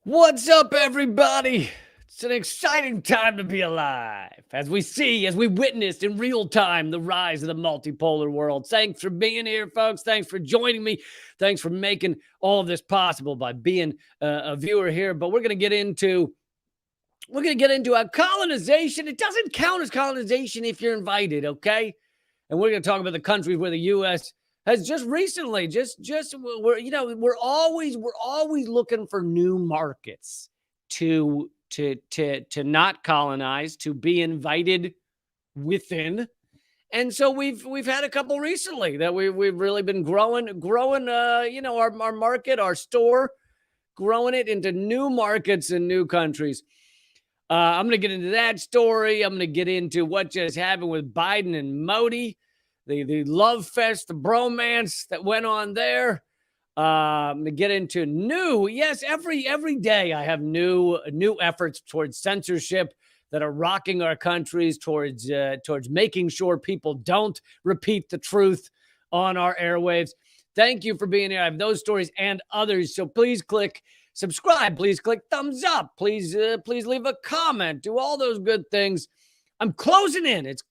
What's up, everybody? It's an exciting time to be alive as we witnessed in real time the rise of the multipolar world. Thanks for being here, folks. Thanks for joining me. Thanks for making all of this possible by being a viewer here. But we're going to get into a colonization. It doesn't count as colonization if you're invited, okay? And we're going to talk about the countries where the U.S. has just recently, we're always looking for new markets to not colonize, to be invited within. And so we've had a couple recently that we've really been growing our market, our store, growing it into new markets and new countries. I'm going to get into that story. I'm going to get into what just happened with Biden and Modi, the love fest, the bromance that went on there. I'm going to get into every day I have new efforts towards censorship that are rocking our countries, towards making sure people don't repeat the truth on our airwaves. Thank you for being here. I have those stories and others, so please click subscribe. Please click thumbs up. Please leave a comment. Do all those good things. I'm closing in. It's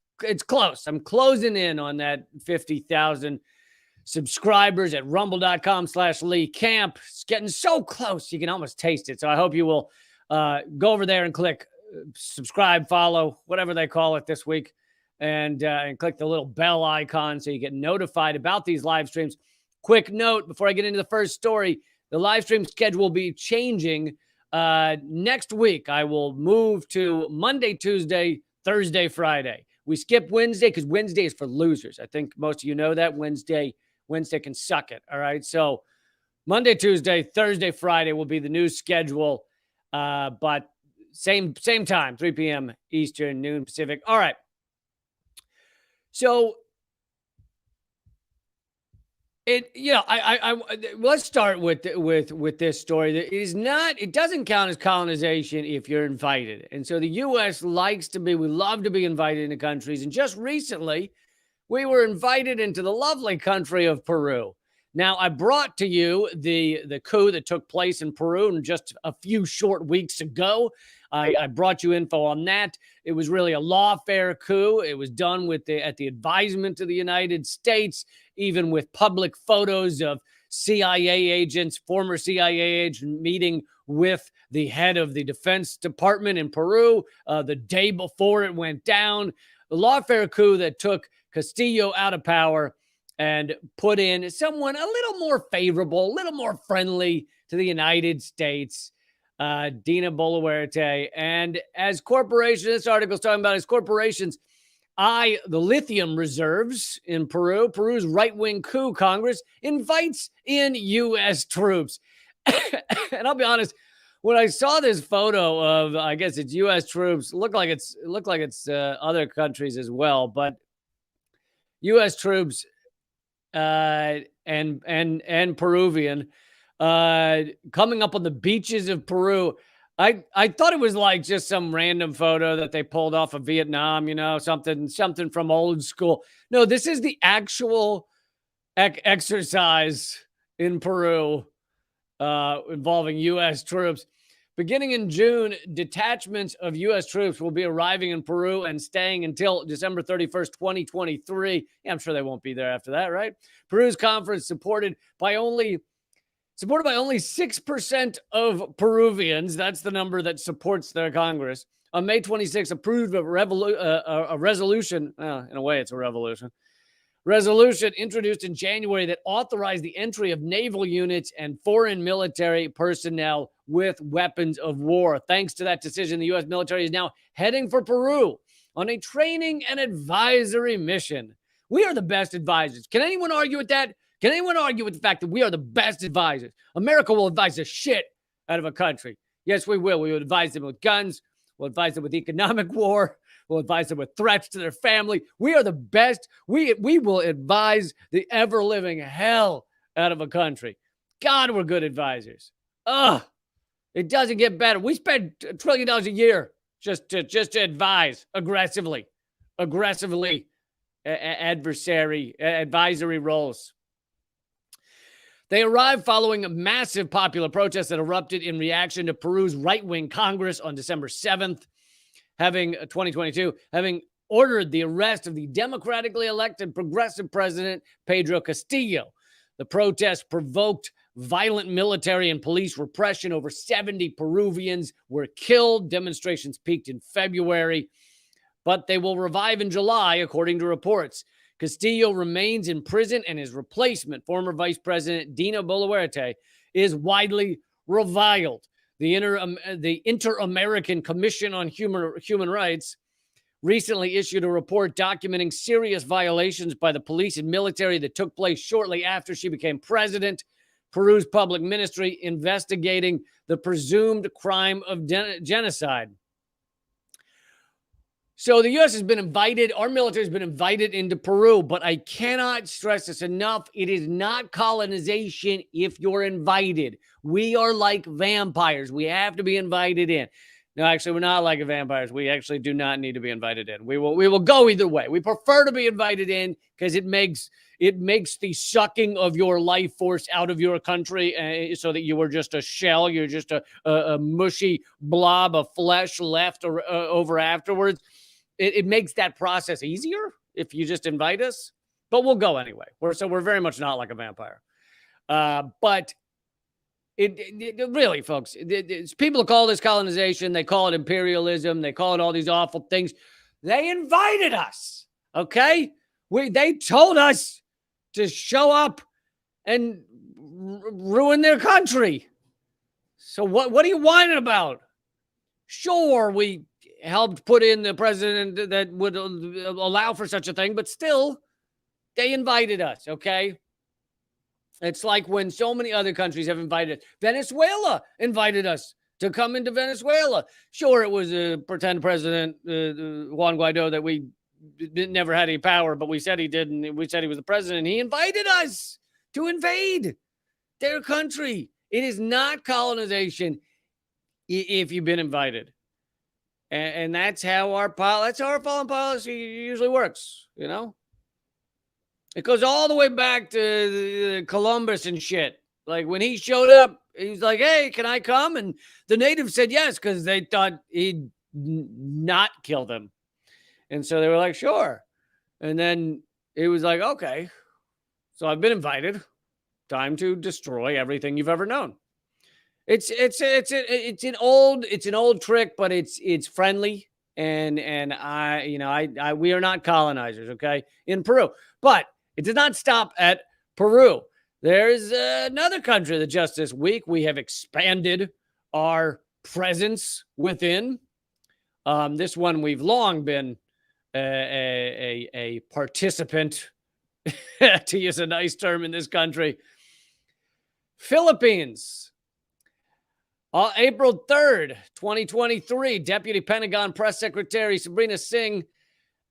close. I'm closing in on that 50,000 subscribers at rumble.com/Lee Camp. It's getting so close. You can almost taste it. So I hope you will go over there and click subscribe, follow, whatever they call it this week, and click the little bell icon so you get notified about these live streams. Quick note before I get into the first story. The live stream schedule will be changing next week. I will move to Monday, Tuesday, Thursday, Friday. We skip Wednesday because Wednesday is for losers. I think most of you know that. Wednesday can suck it. All right. So Monday, Tuesday, Thursday, Friday will be the new schedule. But same time, 3 p.m. Eastern, noon Pacific. All right. So let's start with this story. It doesn't count as colonization if you're invited. And so the U.S. we love to be invited into countries. And just recently, we were invited into the lovely country of Peru. Now, I brought to you the coup that took place in Peru just a few short weeks ago. I brought you info on that. It was really a lawfare coup. It was done at the advisement of the United States, even with public photos of CIA agents, former CIA agents meeting with the head of the Defense Department in Peru the day before it went down. The lawfare coup that took Castillo out of power and put in someone a little more favorable, a little more friendly to the United States, Dina Boluarte. And as corporations, this article is talking about as corporations, the lithium reserves in Peru's right-wing coup Congress invites in U.S. troops. And I'll be honest, when I saw this photo of, I guess it's U.S. troops, looked like it's other countries as well, but U.S. troops and Peruvian coming up on the beaches of Peru. I thought it was like just some random photo that they pulled off of Vietnam, something from old school. No, this is the actual exercise in Peru involving U.S. troops. Beginning in June, detachments of U.S. troops will be arriving in Peru and staying until December 31st, 2023. Yeah, I'm sure they won't be there after that, right? Peru's conference supported by only 6% of Peruvians. That's the number that supports their Congress. On May 26th, approved a resolution. In a way, it's a revolution. Resolution introduced in January that authorized the entry of naval units and foreign military personnel with weapons of war. Thanks to that decision, the U.S. military is now heading for Peru on a training and advisory mission. We are the best advisors. Can anyone argue with that? Can anyone argue with the fact that we are the best advisors? America will advise the shit out of a country. Yes, we will. We will advise them with guns. We'll advise them with economic war. We'll advise them with threats to their family. We are the best. We will advise the ever-living hell out of a country. God, we're good advisors. It doesn't get better. We spend $1 trillion a year just to advise aggressively advisory roles. They arrived following a massive popular protest that erupted in reaction to Peru's right-wing Congress on December 7th, 2022, having ordered the arrest of the democratically elected progressive president, Pedro Castillo. The protest provoked violent military and police repression. Over 70 Peruvians were killed. Demonstrations peaked in February, but they will revive in July, according to reports. Castillo remains in prison, and his replacement, former Vice President Dina Boluarte, is widely reviled. The Inter-American Commission on Human Rights recently issued a report documenting serious violations by the police and military that took place shortly after she became president. Peru's public ministry investigating the presumed crime of genocide. So the U.S. has been invited, our military has been invited into Peru, but I cannot stress this enough. It is not colonization if you're invited. We are like vampires. We have to be invited in. No, actually, we're not like vampires. We actually do not need to be invited in. We will go either way. We prefer to be invited in because it makes the sucking of your life force out of your country so that you are just a shell. You're just a mushy blob of flesh left over afterwards. It makes that process easier if you just invite us, but we'll go anyway. We're very much not like a vampire. But it really, folks, people call this colonization. They call it imperialism. They call it all these awful things. They invited us, okay? They told us to show up and ruin their country. So what are you whining about? Sure, we helped put in the president that would allow for such a thing, but still, they invited us, okay? It's like when so many other countries have invited us. Venezuela invited us to come into Venezuela. Sure, it was a pretend president, Juan Guaido, that we never had any power, but we said he did, and we said he was the president. He invited us to invade their country. It is not colonization if you've been invited. And that's how our foreign policy usually works, you know? It goes all the way back to Columbus and shit. Like when he showed up, he was like, hey, can I come? And the natives said yes, because they thought he'd not kill them. And so they were like, sure. And then it was like, okay, so I've been invited. Time to destroy everything you've ever known. It's an old trick, but it's friendly. And we are not colonizers, okay, in Peru. But it did not stop at Peru. There's another country that just this week we have expanded our presence within. This one we've long been a participant, to use a nice term, in this country. Philippines. April 3rd, 2023, Deputy Pentagon Press Secretary Sabrina Singh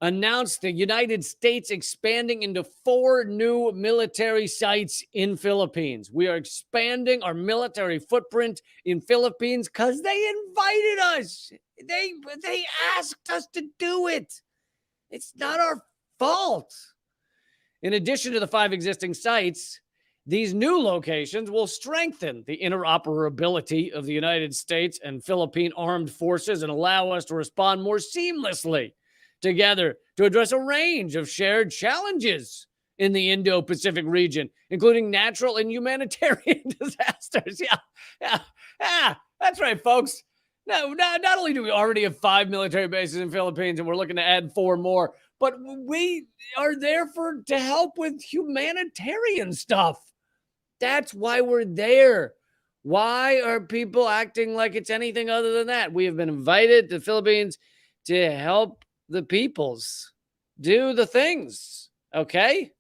announced the United States expanding into 4 new military sites in Philippines. We are expanding our military footprint in Philippines because they invited us. They asked us to do it. It's not our fault. In addition to the 5 existing sites, these new locations will strengthen the interoperability of the United States and Philippine armed forces and allow us to respond more seamlessly together to address a range of shared challenges in the Indo-Pacific region, including natural and humanitarian disasters. Yeah, that's right, folks. No, not only do we already have 5 military bases in Philippines and we're looking to add 4 more, but we are there to help with humanitarian stuff. That's why we're there. Why are people acting like it's anything other than that? We have been invited to the Philippines to help the peoples do the things, okay?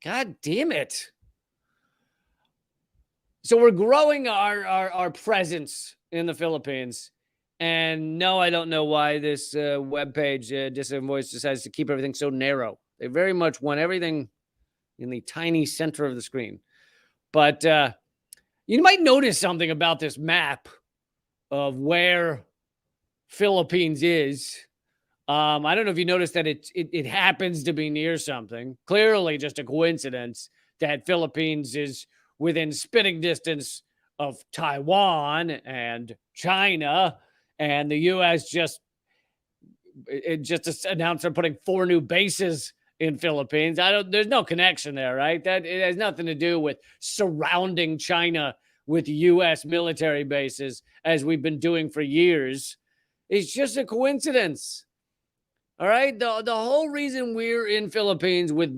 God damn it. So we're growing our presence in the Philippines. And no, I don't know why this webpage, Dissident Voice, decides to keep everything so narrow. They very much want everything in the tiny center of the screen. But you might notice something about this map of where Philippines is. I don't know if you noticed that it happens to be near something. Clearly just a coincidence that Philippines is within spitting distance of Taiwan and China, and the U.S. just announced they're putting 4 new bases in Philippines. There's no connection there, right? That it has nothing to do with surrounding China with U.S. military bases as we've been doing for years. It's just a coincidence. All right. The whole reason we're in Philippines with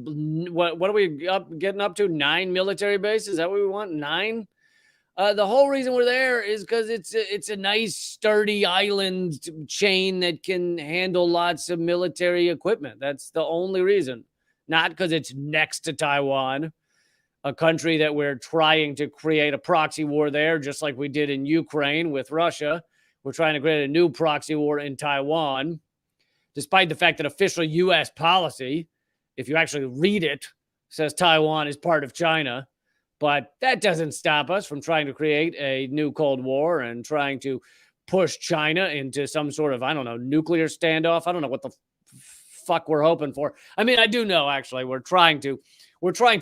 what are we getting up to? 9 military bases? Is that what we want? 9? The whole reason we're there is because it's a nice, sturdy island chain that can handle lots of military equipment. That's the only reason. Not because it's next to Taiwan, a country that we're trying to create a proxy war there, just like we did in Ukraine with Russia. We're trying to create a new proxy war in Taiwan, despite the fact that official U.S. policy, if you actually read it, says Taiwan is part of China. But that doesn't stop us from trying to create a new Cold War and trying to push China into some sort of, I don't know, nuclear standoff. I don't know what the fuck we're hoping for. I mean, I do know, actually, we're trying to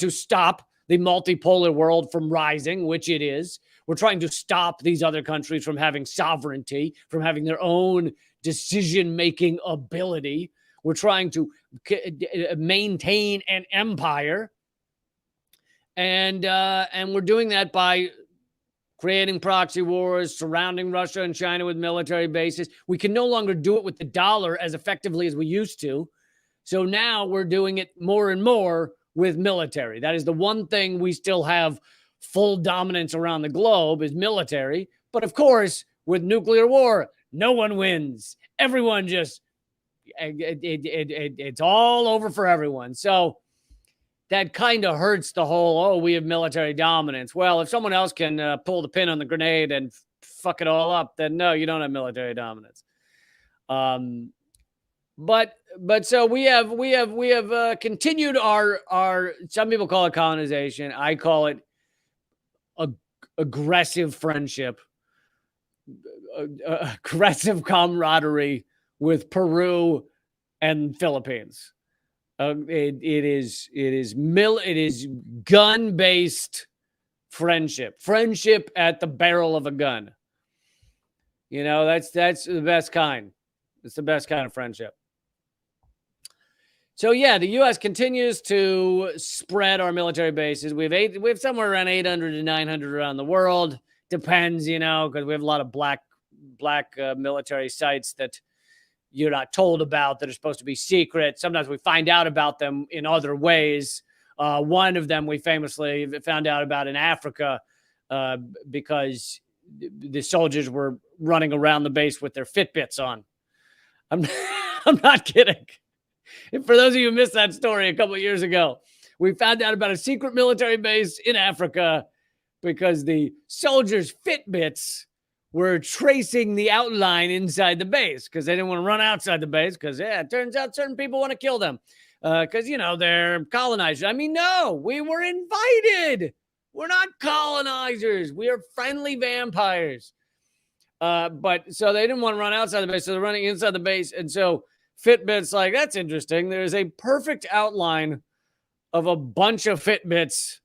stop the multipolar world from rising, which it is. We're trying to stop these other countries from having sovereignty, from having their own decision-making ability. We're trying to maintain an empire. And we're doing that by creating proxy wars, surrounding Russia and China with military bases. We can no longer do it with the dollar as effectively as we used to. So now we're doing it more and more with military. That is the one thing we still have full dominance around the globe is military. But of course, with nuclear war, no one wins. Everyone just, it's all over for everyone. So that kind of hurts the whole, we have military dominance. Well, if someone else can pull the pin on the grenade and fuck it all up, then no, you don't have military dominance. But so we have continued our some people call it colonization. I call it aggressive friendship, aggressive camaraderie with Peru and Philippines. It is gun-based friendship at the barrel of a gun. You know, that's the best kind. It's the best kind of friendship. So yeah, the U.S. continues to spread our military bases. We have somewhere around 800 to 900 around the world. Depends, you know, because we have a lot of black military sites that you're not told about that are supposed to be secret. Sometimes we find out about them in other ways. One of them we famously found out about in Africa because the soldiers were running around the base with their Fitbits on. I'm not kidding. For those of you who missed that story a couple of years ago, we found out about a secret military base in Africa because the soldiers' Fitbits were tracing the outline inside the base because they didn't want to run outside the base because, it turns out certain people want to kill them because, you know, they're colonizers. I mean, no, we were invited. We're not colonizers. We are friendly vampires. But so they didn't want to run outside the base, so they're running inside the base. And so Fitbit's like, that's interesting. There's a perfect outline of a bunch of Fitbits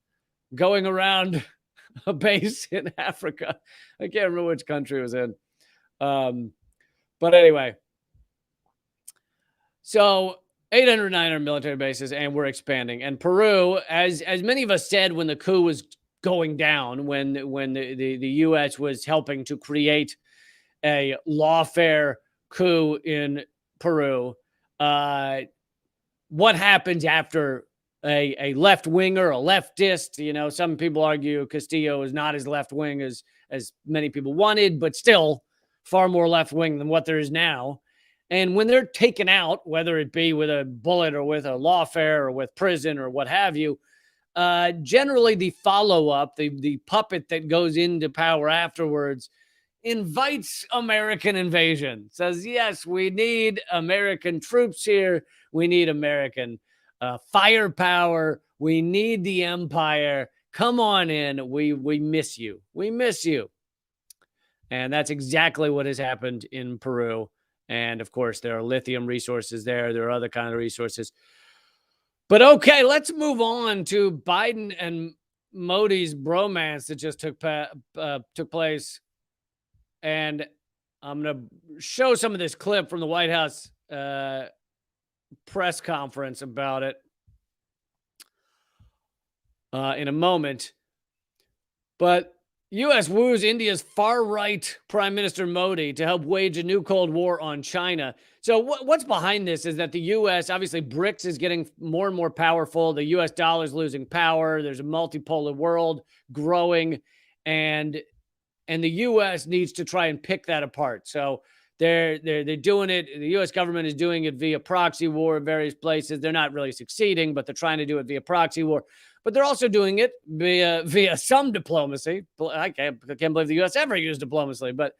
going around a base in Africa. I can't remember which country it was in. But anyway, so 800, 900 military bases, and we're expanding. And Peru, as many of us said when the coup was going down, when the U.S. was helping to create a lawfare coup in Peru, what happens after a left-winger, a leftist? You know, some people argue Castillo is not as left-wing as many people wanted, but still far more left-wing than what there is now. And when they're taken out, whether it be with a bullet or with a lawfare or with prison or what have you, generally the follow-up, the puppet that goes into power afterwards, invites American invasion. Says, yes, we need American troops here. We need American firepower. We need the empire. Come on in. We miss you. We miss you. And that's exactly what has happened in Peru. And of course, there are lithium resources there. There are other kind of resources. But okay, let's move on to Biden and Modi's bromance that just took place, and I'm gonna show some of this clip from the White House press conference about it in a moment. But U.S. woos India's far-right Prime Minister Modi to help wage a new Cold War on China. So what's behind this is that the U.S., obviously BRICS is getting more and more powerful. The U.S. dollar is losing power. There's a multipolar world growing, and the U.S. needs to try and pick that apart. So they're doing it. The U.S. government is doing it via proxy war in various places. They're not really succeeding, but they're trying to do it via proxy war. But they're also doing it via some diplomacy. I can't believe the U.S. ever used diplomacy, but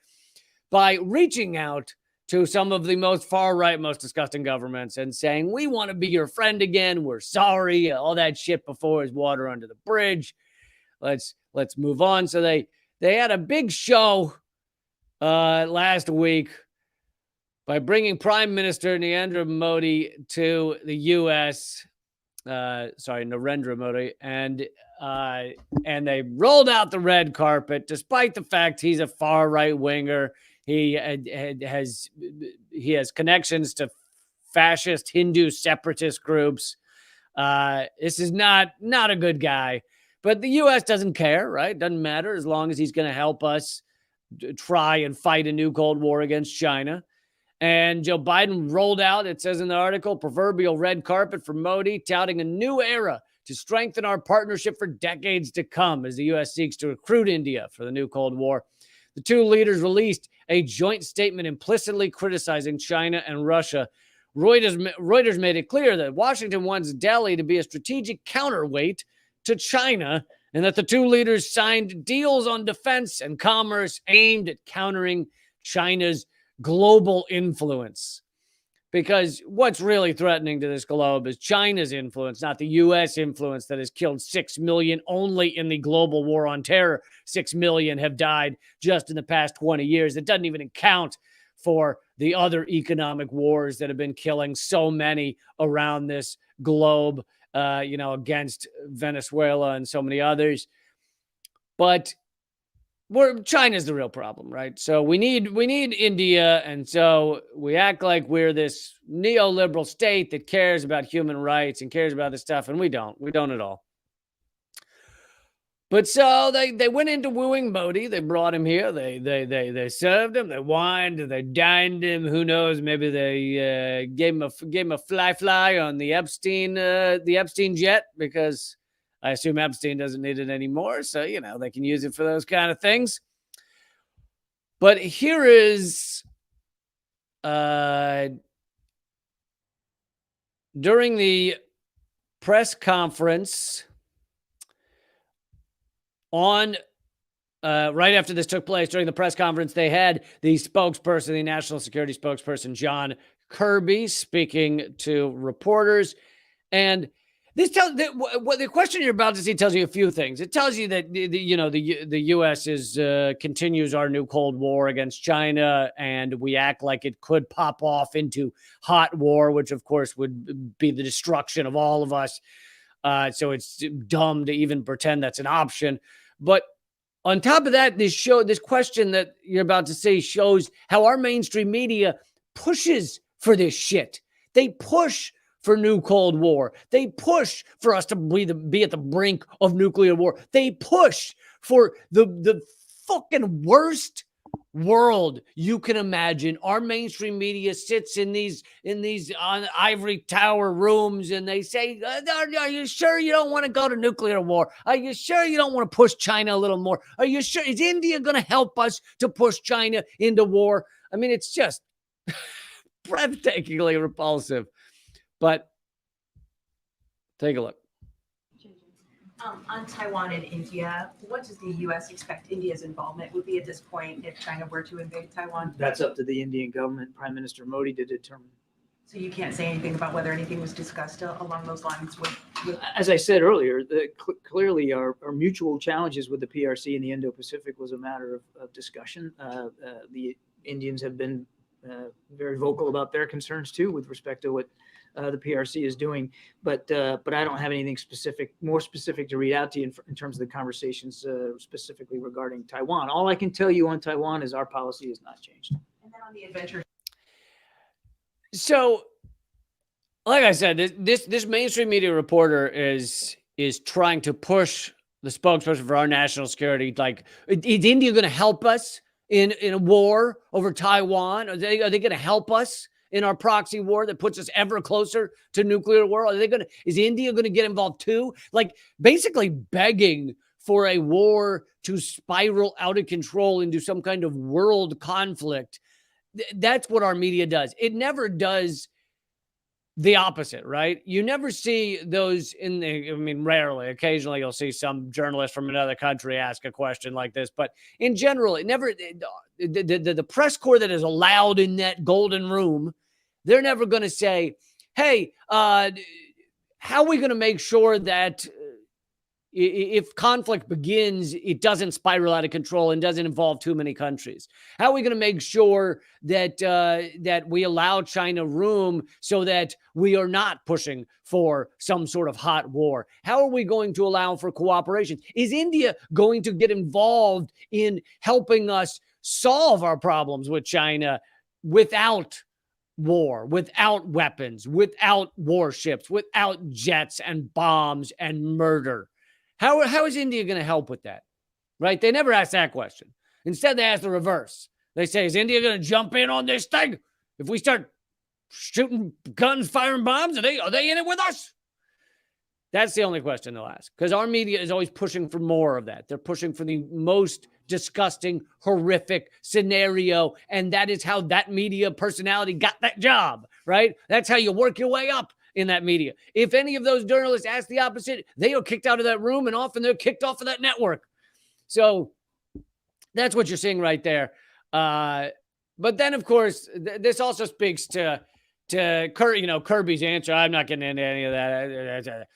by reaching out to some of the most far-right, most disgusting governments and saying, we want to be your friend again. We're sorry. All that shit before is water under the bridge. Let's move on. So they had a big show last week by bringing Prime Minister Narendra Modi to the U.S. Narendra Modi, and they rolled out the red carpet, despite the fact he's a far right winger. He has connections to fascist Hindu separatist groups. This is not a good guy, but the U.S. doesn't care, right? Doesn't matter as long as he's going to help us try and fight a new Cold War against China. And Joe Biden rolled out, it says in the article, proverbial red carpet for Modi, touting a new era to strengthen our partnership for decades to come as the U.S. seeks to recruit India for the new Cold War. The two leaders released a joint statement implicitly criticizing China and Russia. Reuters made it clear that Washington wants Delhi to be a strategic counterweight to China, and that the two leaders signed deals on defense and commerce aimed at countering China's global influence. Because what's really threatening to this globe is China's influence, not the U.S. influence that has killed 6 million only in the global war on terror. 6 million have died just in the past 20 years. It doesn't even account for the other economic wars that have been killing so many around this globe, against Venezuela and so many others. But China's the real problem, right? So we need India, and so we act like we're this neoliberal state that cares about human rights and cares about this stuff, and we don't at all. But so they went into wooing Modi. They brought him here. They served him. They wined. They dined him. Who knows? Maybe they gave him a fly on the Epstein jet, because I assume Epstein doesn't need it anymore. So, they can use it for those kind of things. But here is during the press conference on right after this took place, during the press conference, they had the spokesperson, the national security spokesperson, John Kirby, speaking to reporters. And this the question you're about to see tells you a few things. It tells you that the U.S. continues our new Cold War against China, and we act like it could pop off into hot war, which of course would be the destruction of all of us. So it's dumb to even pretend that's an option. But on top of that, this question that you're about to see shows how our mainstream media pushes for this shit. They push for new Cold War. They push for us to be at the brink of nuclear war. They push for the fucking worst world you can imagine. Our mainstream media sits in these ivory tower rooms, and they say, are you sure you don't want to go to nuclear war? Are you sure you don't want to push China a little more? Are you sure? Is India going to help us to push China into war? I mean, it's just breathtakingly repulsive. But take a look. On Taiwan and India, what does the U.S. expect India's involvement would be at this point if China were to invade Taiwan? That's up to the Indian government, Prime Minister Modi, to determine. So you can't say anything about whether anything was discussed along those lines with... As I said earlier, clearly our mutual challenges with the PRC in the Indo-Pacific was a matter of discussion. The Indians have been very vocal about their concerns too, with respect to what the PRC is doing, but I don't have anything more specific to read out to you in terms of the conversations specifically regarding Taiwan. All I can tell you on Taiwan is our policy has not changed. And then on the adventure. So, like I said, this mainstream media reporter is trying to push the spokesperson for our national security. Like, is India going to help us in a war over Taiwan? Are they going to help us in our proxy war that puts us ever closer to nuclear war? Is India going to get involved too? Like, basically begging for a war to spiral out of control into some kind of world conflict. That's what our media does. It never does the opposite, right? You never see those rarely. Occasionally you'll see some journalist from another country ask a question like this, but in general, the press corps that is allowed in that golden room, they're never going to say, hey, how are we going to make sure that if conflict begins, it doesn't spiral out of control and doesn't involve too many countries? How are we going to make sure that that we allow China room so that we are not pushing for some sort of hot war? How are we going to allow for cooperation? Is India going to get involved in helping us solve our problems with China without war, without weapons, without warships, without jets and bombs and murder? How is India going to help with that? Right? They never ask that question. Instead, they ask the reverse. They say, is India going to jump in on this thing? If we start shooting guns, firing bombs, are they in it with us? That's the only question they'll ask, because our media is always pushing for more of that. They're pushing for the most disgusting, horrific scenario, and that is how that media personality got that job, right? That's how you work your way up in that media. If any of those journalists ask the opposite, they are kicked out of that room, and often they're kicked off of that network. So that's what you're seeing right there. But then, of course, this also speaks to Kirby's answer. I'm not getting into any of that.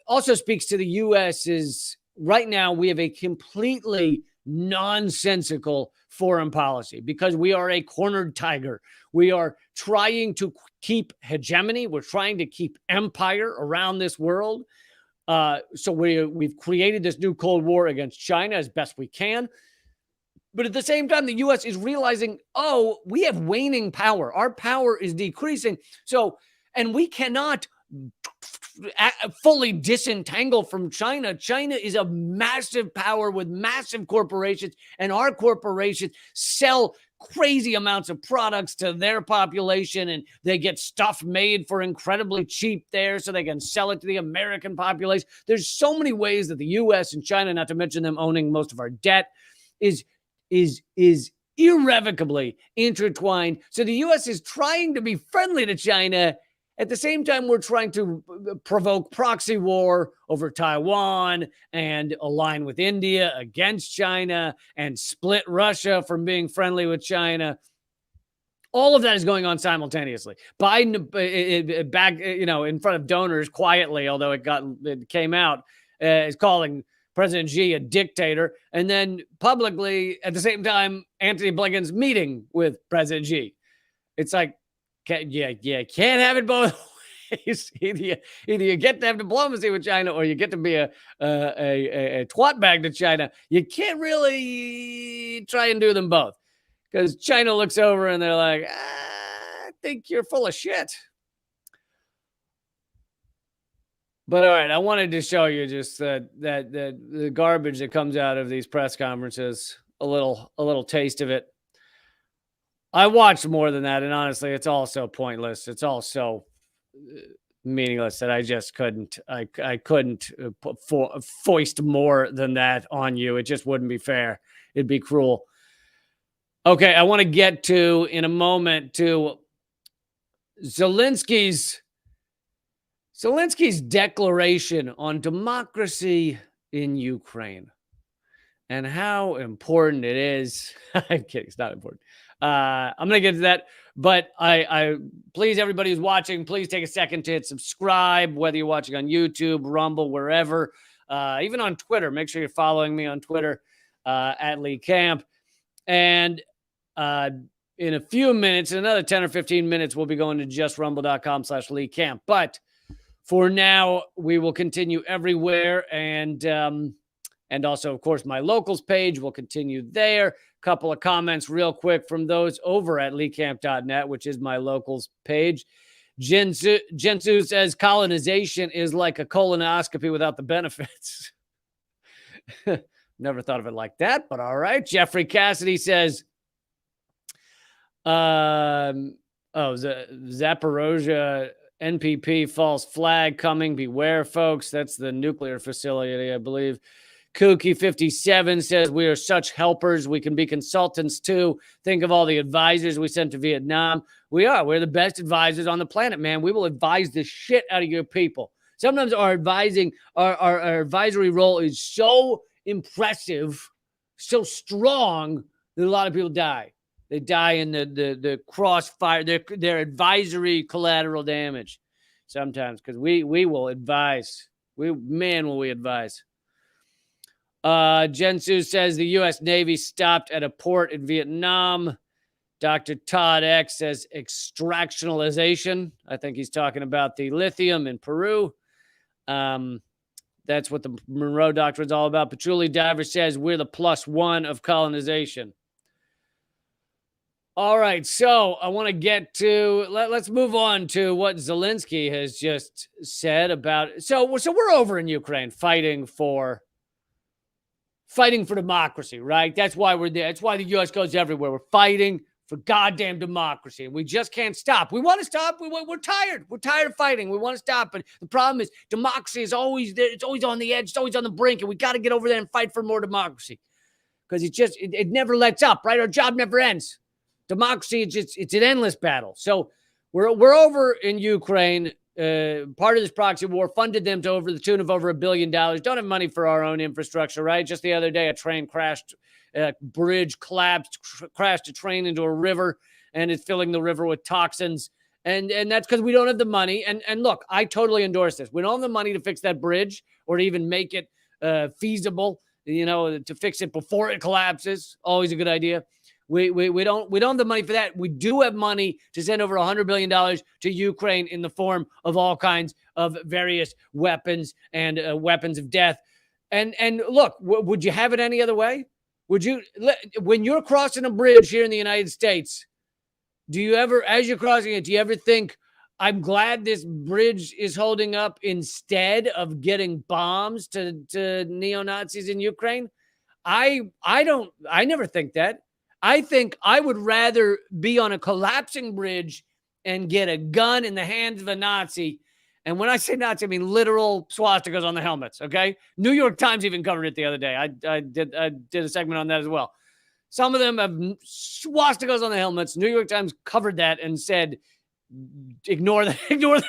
Also speaks to the U.S.'s right now. We have a completely nonsensical foreign policy because we are a cornered tiger. We are trying to keep hegemony. We're trying to keep empire around this world. So we've created this new Cold War against China as best we can. But at the same time, the U.S. is realizing, oh, we have waning power. Our power is decreasing. And we cannot fully disentangle from China. China is a massive power with massive corporations, and our corporations sell crazy amounts of products to their population, and they get stuff made for incredibly cheap there so they can sell it to the American population. There's so many ways that the U.S. and China, not to mention them owning most of our debt, is irrevocably intertwined. So the U.S. is trying to be friendly to China. At the same time, we're trying to provoke proxy war over Taiwan and align with India against China and split Russia from being friendly with China. All of that is going on simultaneously. Biden, back, in front of donors quietly, although it came out, is calling President Xi a dictator. And then publicly, at the same time, Antony Blinken's meeting with President Xi. It's like, you can't have it both ways. Either you get to have diplomacy with China, or you get to be a twat bag to China. You can't really try and do them both, because China looks over and they're like, I think you're full of shit. But all right, I wanted to show you just that the garbage that comes out of these press conferences, a little taste of it. I watched more than that, and honestly, it's all so pointless. It's all so meaningless that I just couldn't. I couldn't foist more than that on you. It just wouldn't be fair. It'd be cruel. Okay, I want to get to in a moment to Zelensky's declaration on democracy in Ukraine and how important it is. I'm kidding. It's not important. I'm going to get to that, but I please, everybody who's watching, please take a second to hit subscribe, whether you're watching on YouTube, Rumble, wherever, even on Twitter. Make sure you're following me on Twitter, at Lee Camp. And in a few minutes, in another 10 or 15 minutes, we'll be going to justrumble.com/Lee Camp. But for now, we will continue everywhere. And also, of course, my locals page will continue there. Couple of comments real quick from those over at leecamp.net, which is my locals page. Jensu says colonization is like a colonoscopy without the benefits. Never thought of it like that, but all right. Jeffrey Cassidy says, Zaporozhye NPP false flag coming. Beware, folks. That's the nuclear facility, I believe. Kooky57 says, we are such helpers. We can be consultants too. Think of all the advisors we sent to Vietnam. We are. We're the best advisors on the planet, man. We will advise the shit out of your people. Sometimes our advisory role is so impressive, so strong that a lot of people die. They die in the crossfire, their advisory collateral damage sometimes, because we will advise. Will we advise. Jensu says the U.S. Navy stopped at a port in Vietnam. Dr. Todd X says extractionalization. I think he's talking about the lithium in Peru. That's what the Monroe Doctrine is all about. Patchouli Diver says we're the +1 of colonization. All right, so I want to get to, let's move on to what Zelensky has just said about, so we're over in Ukraine fighting for democracy, right? That's why we're there. That's why the U.S. goes everywhere. We're fighting for goddamn democracy, and we just can't stop. We want to stop. We're tired. We're tired of fighting. We want to stop, but the problem is democracy is always there. It's always on the edge. It's always on the brink, and we got to get over there and fight for more democracy because it never lets up, right? Our job never ends. Democracy, it's an endless battle. So we're over in Ukraine. Part of this proxy war funded them to over the tune of over $1 billion. Don't have money for our own infrastructure, right? Just the other day, a train crashed, a bridge collapsed, crashed a train into a river, and it's filling the river with toxins. And that's because we don't have the money. And look, I totally endorse this. We don't have the money to fix that bridge or to even make it feasible, to fix it before it collapses. Always a good idea. We don't have the money for that. We do have money to send over $100 billion to Ukraine in the form of all kinds of various weapons and weapons of death. And look, would you have it any other way? Would you, when you're crossing a bridge here in the United States, do you ever, as you're crossing it, do you ever think, I'm glad this bridge is holding up instead of getting bombs to neo-Nazis in Ukraine? I never think that. I think I would rather be on a collapsing bridge and get a gun in the hands of a Nazi. And when I say Nazi, I mean literal swastikas on the helmets, okay? New York Times even covered it the other day. I did a segment on that as well. Some of them have swastikas on the helmets. New York Times covered that and said, ignore the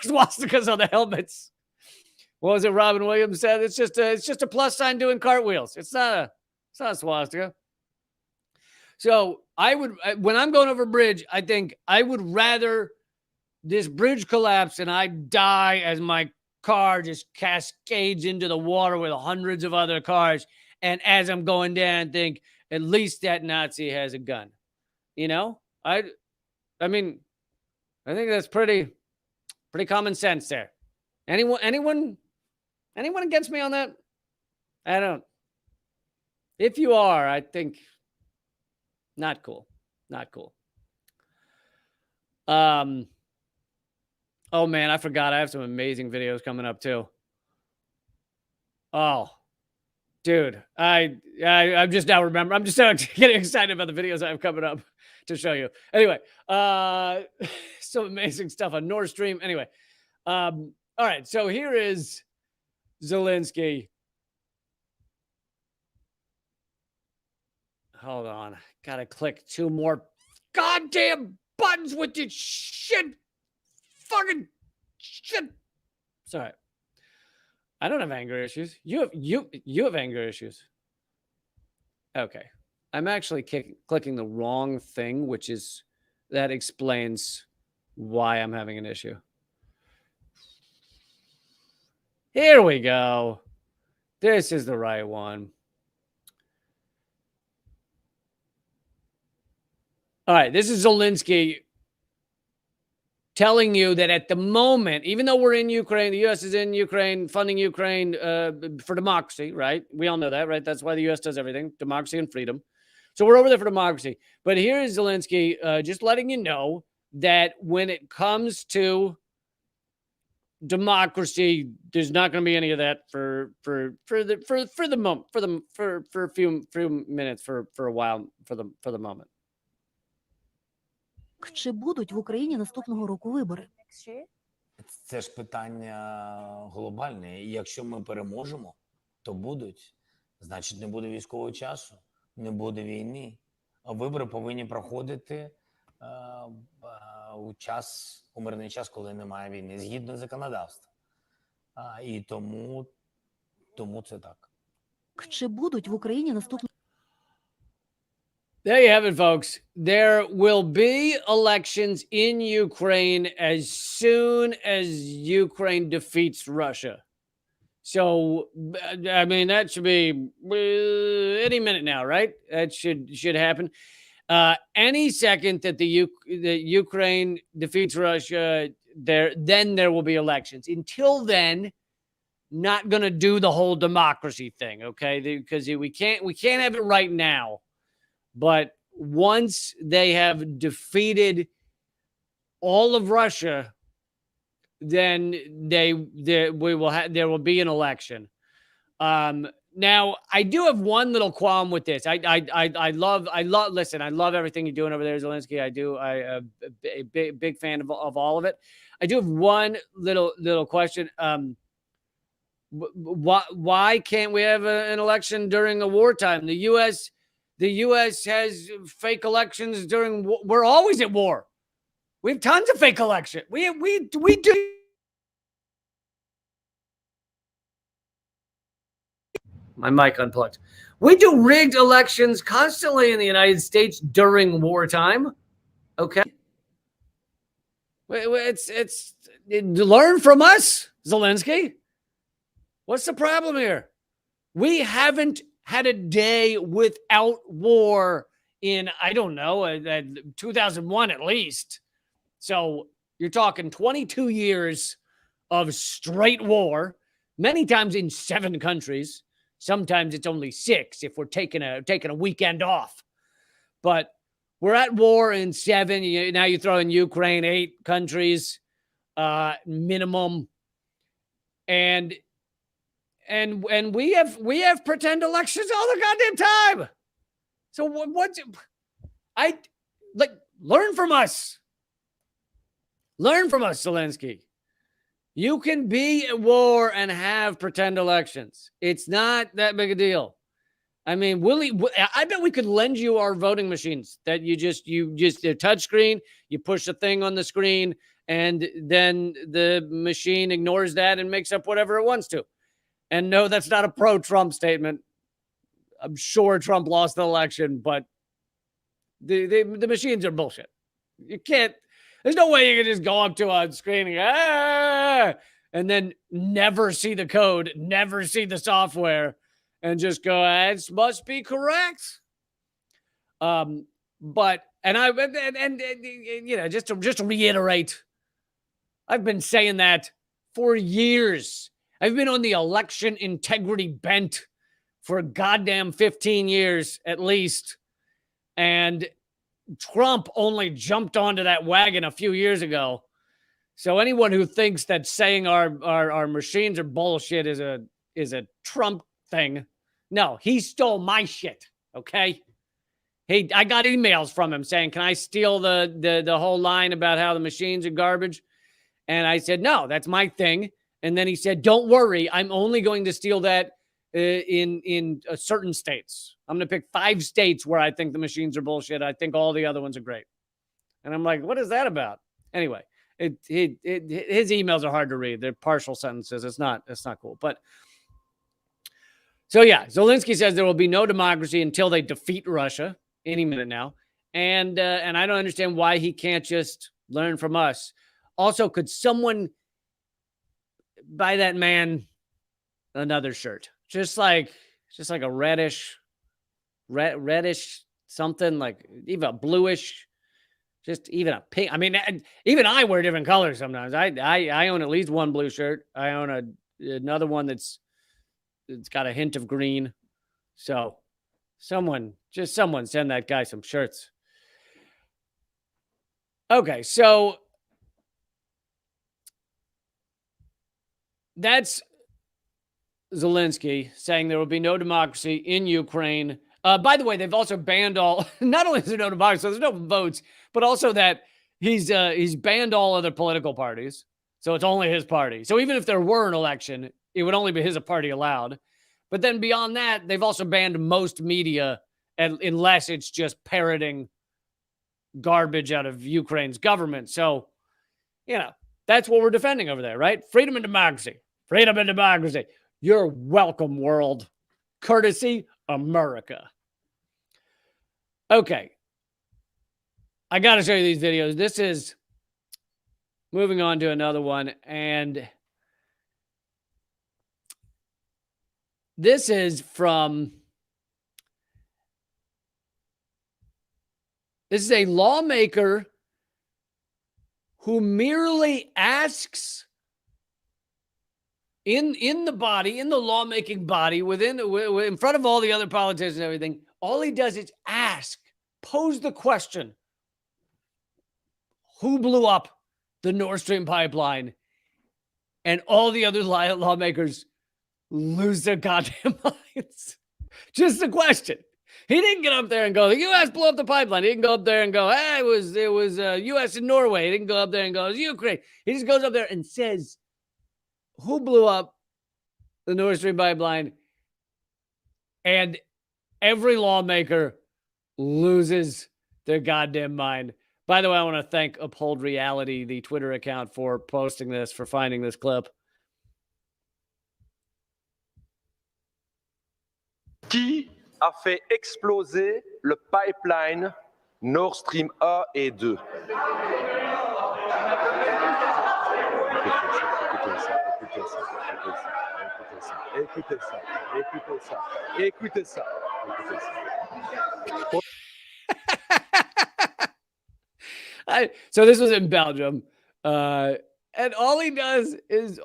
swastikas on the helmets. What was it Robin Williams said? It's just a plus sign doing cartwheels. It's not a swastika. So when I'm going over a bridge, I think I would rather this bridge collapse and I die as my car just cascades into the water with hundreds of other cars. And as I'm going down, think at least that Nazi has a gun. I mean, I think that's pretty common sense there. Anyone against me on that? I don't. If you are, I think. Not cool. Oh man, I forgot. I have some amazing videos coming up too. Oh, dude, I'm just now remember. I'm just getting excited about the videos I have coming up to show you. Anyway, some amazing stuff on Nord Stream. Anyway, all right. So here is Zelensky. Hold on. Gotta click 2 more goddamn buttons with this shit. Fucking shit. Sorry. I don't have anger issues. You have anger issues. Okay. I'm actually clicking the wrong thing, that explains why I'm having an issue. Here we go. This is the right one. All right, this is Zelensky telling you that at the moment, even though we're in Ukraine, the U.S. is in Ukraine, funding Ukraine for democracy, right? We all know that, right? That's why the U.S. does everything, democracy and freedom. So we're over there for democracy. But here is Zelensky just letting you know that when it comes to democracy, there's not going to be any of that for the moment, for a few minutes, for a while, for the moment. Чи будуть в Україні наступного року вибори? Це ж питання глобальне. І якщо ми переможемо, то будуть. Значить, не буде військового часу, не буде війни. А вибори повинні проходити у мирний час, коли немає війни, згідно законодавства. І тому це так. Чи будуть в Україні наступного There you have it, folks. There will be elections in Ukraine as soon as Ukraine defeats Russia. So, I mean, that should be any minute now, right? That should happen. Any second that that Ukraine defeats Russia, then there will be elections. Until then, not going to do the whole democracy thing, okay? Because we can't have it right now. But once they have defeated all of Russia, then there will be an election. Now, I do have one little qualm with this. I love everything you're doing over there, Zelensky. I'm a big fan of all of it. I do have one little question. Why can't we have an election during a wartime? The U.S. has fake elections we're always at war. We have tons of fake elections. We do. My mic unplugged. We do rigged elections constantly in the United States during wartime. Okay. It's learn from us, Zelensky. What's the problem here? We haven't had a day without war in, I don't know, 2001 at least. So you're talking 22 years of straight war, many times in 7 countries. Sometimes it's only 6 if we're taking a weekend off. But we're at war in 7. Now you throw in Ukraine, 8 countries minimum. And we have pretend elections all the goddamn time. So learn from us. Learn from us, Zelensky. You can be at war and have pretend elections. It's not that big a deal. I mean, I bet we could lend you our voting machines that you just a touch screen, you push a thing on the screen, and then the machine ignores that and makes up whatever it wants to. And no, that's not a pro-Trump statement. I'm sure Trump lost the election, but the machines are bullshit. You can't. There's no way you can just go up to a screen and then never see the code, never see the software, and just go, it must be correct. But just to reiterate, I've been saying that for years. I've been on the election integrity bent for a goddamn 15 years at least. And Trump only jumped onto that wagon a few years ago. So anyone who thinks that saying our machines are bullshit is a Trump thing. No, he stole my shit. Okay. I got emails from him saying, can I steal the whole line about how the machines are garbage? And I said, no, that's my thing. And then he said, don't worry, I'm only going to steal that in certain states. I'm going to pick 5 states where I think the machines are bullshit. I think all the other ones are great. And I'm like, what is that about? Anyway, his emails are hard to read. They're partial sentences. It's not cool. But so, yeah, Zelensky says there will be no democracy until they defeat Russia any minute now. And I don't understand why he can't just learn from us. Also, could someone buy that man another shirt? Just like a reddish something, like even a bluish Just even a pink. I mean, even I wear different colors sometimes. I own at least one blue shirt. I own another one it's got a hint of green. So someone send that guy some shirts. Okay, so that's Zelensky saying there will be no democracy in Ukraine. By the way, they've also banned all, not only is there no democracy, so there's no votes, but also that he's banned all other political parties. So it's only his party. So even if there were an election, it would only be his party allowed. But then beyond that, they've also banned most media, unless it's just parroting garbage out of Ukraine's government. So, that's what we're defending over there, right? Freedom and democracy. Freedom and democracy. You're welcome, world. Courtesy America. Okay. I got to show you these videos. This is moving on to another one. And this is a lawmaker who merely asks in the lawmaking body, in front of all the other politicians and everything, all he does is pose the question, who blew up the Nord Stream pipeline? And all the other lawmakers lose their goddamn minds. Just the question. He didn't get up there and go, the U.S. blew up the pipeline. He didn't go up there and go, hey, it was U.S. and Norway. He didn't go up there and go, it was Ukraine. He just goes up there and says, who blew up the Nord Stream pipeline? And every lawmaker loses their goddamn mind. By the way, I want to thank Uphold Reality, the Twitter account, for posting this, for finding this clip. Qui a fait exploser le pipeline Nord Stream 1 et 2? Écoutez ça. So this was in Belgium. And all he does is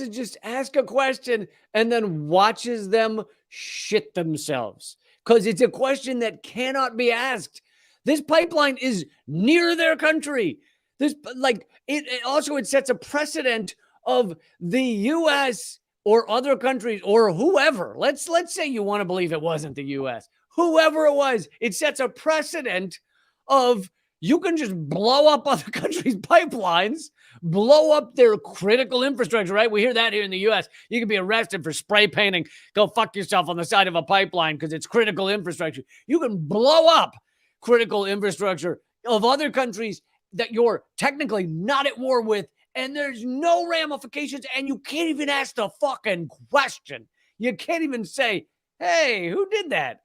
just ask a question and then watches them shit themselves. Because it's a question that cannot be asked. This pipeline is near their country. It sets a precedent of the U.S. or other countries or whoever. Let's say you want to believe it wasn't the U.S. Whoever it was, it sets a precedent of you can just blow up other countries' pipelines, blow up their critical infrastructure, right? We hear that here in the U.S. You can be arrested for spray painting. Go fuck yourself on the side of a pipeline because it's critical infrastructure. You can blow up critical infrastructure of other countries that you're technically not at war with, and there's no ramifications, and you can't even ask the fucking question. You can't even say, hey, who did that?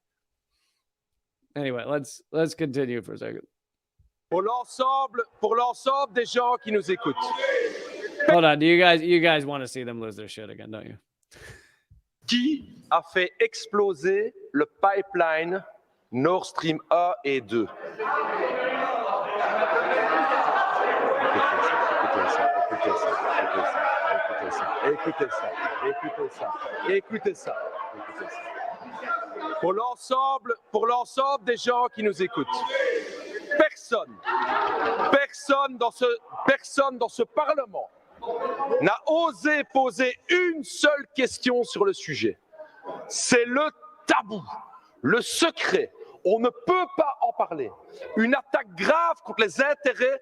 Anyway, let's continue for a second. Pour l'ensemble des gens qui nous écoutent. Hold on, do you guys want to see them lose their shit again, don't you? Qui a fait exploser le pipeline Nord Stream 1 et 2? Écoutez ça. Pour l'ensemble des gens qui nous écoutent. Personne dans ce Parlement n'a osé poser une seule question sur le sujet. C'est le tabou, le secret. On ne peut pas en parler. Une attaque grave contre les intérêts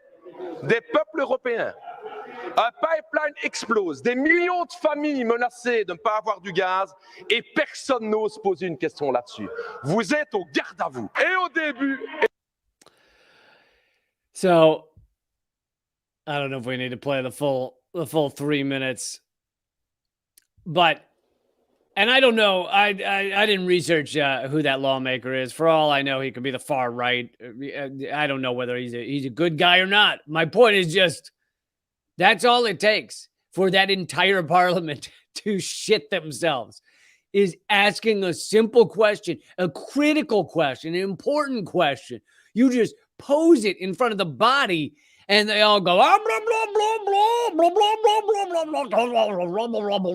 des peuples européens. Un pipeline explose, des millions de familles menacées de ne pas avoir du gaz et personne n'ose poser une question là-dessus. Vous êtes au garde à vous. Et au début... So, I don't know if we need to play the full 3 minutes, but, and I don't know, I didn't research who that lawmaker is. For all I know, he could be the far right. I don't know whether he's a good guy or not. My point is just, that's all it takes for that entire parliament to shit themselves, is asking a simple question, a critical question, an important question. You just pose it in front of the body, and they all go, blah, blah, blah, blah, blah, blah, blah, blah, blah, blah, blah, rumble, rumble,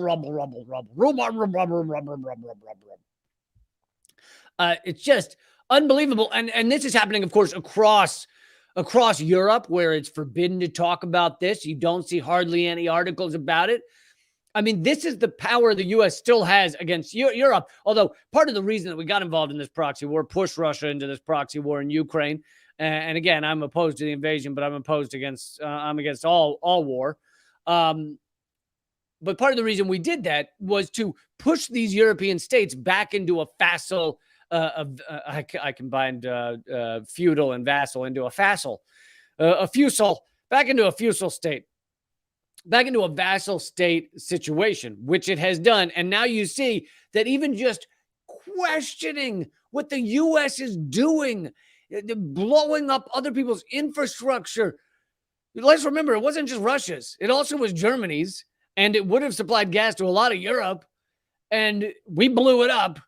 rumble, rumble, rumble. It's just unbelievable. And this is happening, of course, across Europe, where it's forbidden to talk about this. You don't see hardly any articles about it. I mean, this is the power the U.S. still has against Europe. Although part of the reason that we got involved in this proxy war, pushed Russia into this proxy war in Ukraine. And again, I'm opposed to the invasion, but I'm against all war. But part of the reason we did that was to push these European states back into a vassal. I combined feudal and vassal into a vassal, back into a feudal state, back into a vassal state situation, which it has done. And now you see that even just questioning what the U.S. is doing, blowing up other people's infrastructure. Let's remember, it wasn't just Russia's. It also was Germany's, and it would have supplied gas to a lot of Europe. And we blew it up,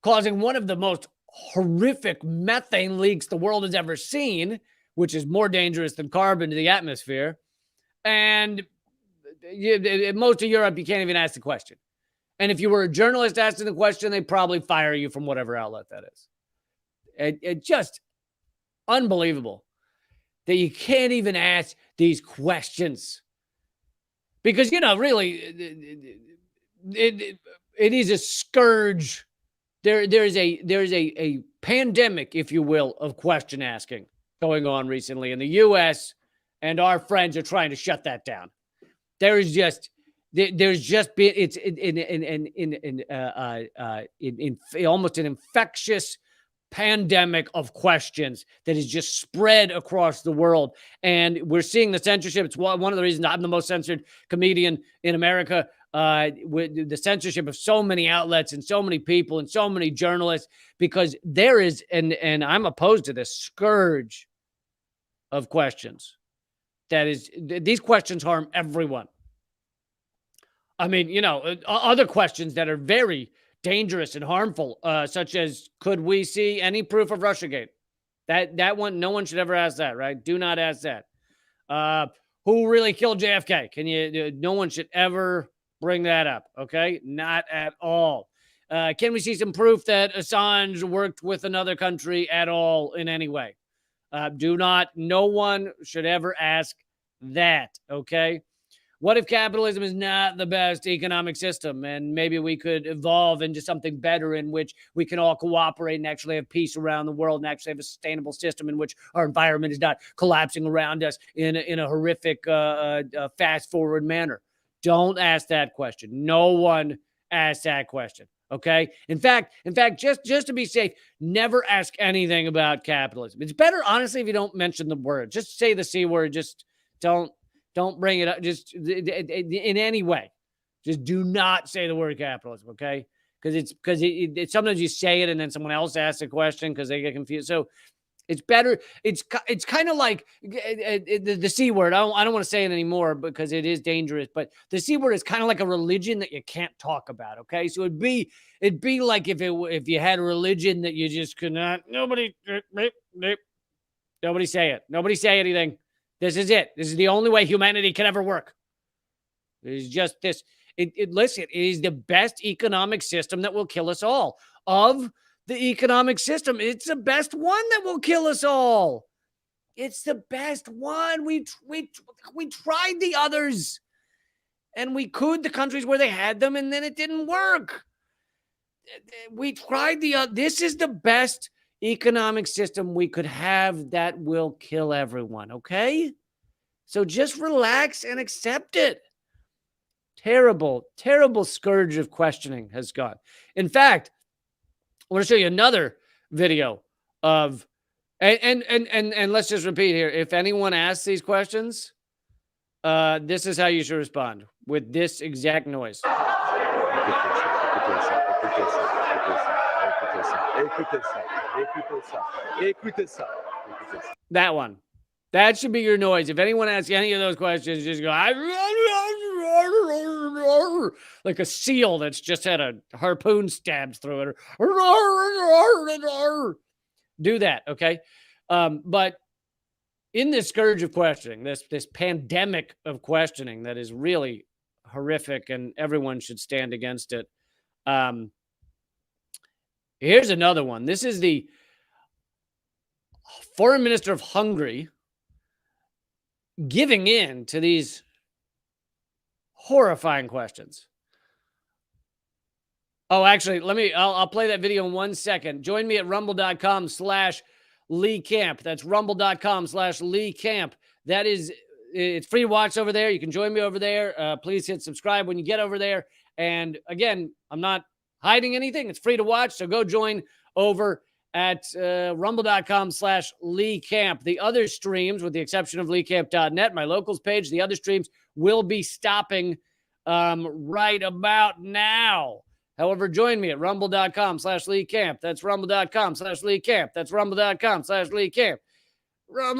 causing one of the most horrific methane leaks the world has ever seen, which is more dangerous than carbon to the atmosphere. And most of Europe, you can't even ask the question. And if you were a journalist asking the question, they'd probably fire you from whatever outlet that is. It just unbelievable that you can't even ask these questions. Because, really, it is a scourge. There's a pandemic, if you will, of question asking going on recently in the U.S., and our friends are trying to shut that down. There's just been it's almost an infectious pandemic of questions that is just spread across the world. And we're seeing the censorship. It's one of the reasons I'm the most censored comedian in America, with the censorship of so many outlets and so many people and so many journalists, because there is, and I'm opposed to this scourge of questions. That is, these questions harm everyone. I mean, other questions that are very dangerous and harmful, such as, could we see any proof of Russiagate? That one, no one should ever ask that, right? Do not ask that. Who really killed JFK? No one should ever bring that up, okay? Not at all. Can we see some proof that Assange worked with another country at all in any way? No one should ever ask that, okay? What if capitalism is not the best economic system, and maybe we could evolve into something better in which we can all cooperate and actually have peace around the world and actually have a sustainable system in which our environment is not collapsing around us in a horrific fast forward manner? Don't ask that question. No one asks that question. Okay. In fact, just to be safe, never ask anything about capitalism. It's better, honestly, if you don't mention the word. Just say the C word. Just don't bring it up. Just in any way. Just do not say the word capitalism. Okay. Because it's sometimes you say it and then someone else asks a question because they get confused. So it's better. It's kind of like the C word. I don't want to say it anymore because it is dangerous. But the C word is kind of like a religion that you can't talk about. Okay, so it'd be like if you had a religion that you just could not. Nobody say it. Nobody say anything. This is it. This is the only way humanity can ever work. It is just this. Listen, it is the best economic system that will kill us all. Of the economic system, it's the best one that will kill us all. It's the best one. We tried the others, and we could the countries where they had them, and then it didn't work. We tried this is the best economic system we could have that will kill everyone. Okay, so just relax and accept it. Terrible, terrible scourge of questioning has gone. In fact, I want to show you another video of, and let's just repeat here. If anyone asks these questions, this is how you should respond, with this exact noise. That one. That should be your noise. If anyone asks any of those questions, just go like a seal that's just had a harpoon stabbed through it. Do that, okay? But in this scourge of questioning, this pandemic of questioning that is really horrific, and everyone should stand against it. Here's another one. This is the foreign minister of Hungary giving in to these horrifying questions. Oh, actually, I'll play that video in 1 second. Join me at rumble.com/Lee Camp. That's rumble.com/Lee Camp. It's free to watch over there. You can join me over there. Please hit subscribe when you get over there. And again, I'm not hiding anything. It's free to watch. So go join over at rumble.com/Lee Camp. The other streams, with the exception of leecamp.net, my locals page, the other streams will be stopping right about now. However, join me at rumble.com/Lee Camp. That's rumble.com/Lee Camp. That's rumble.com/Lee Camp. Rumble.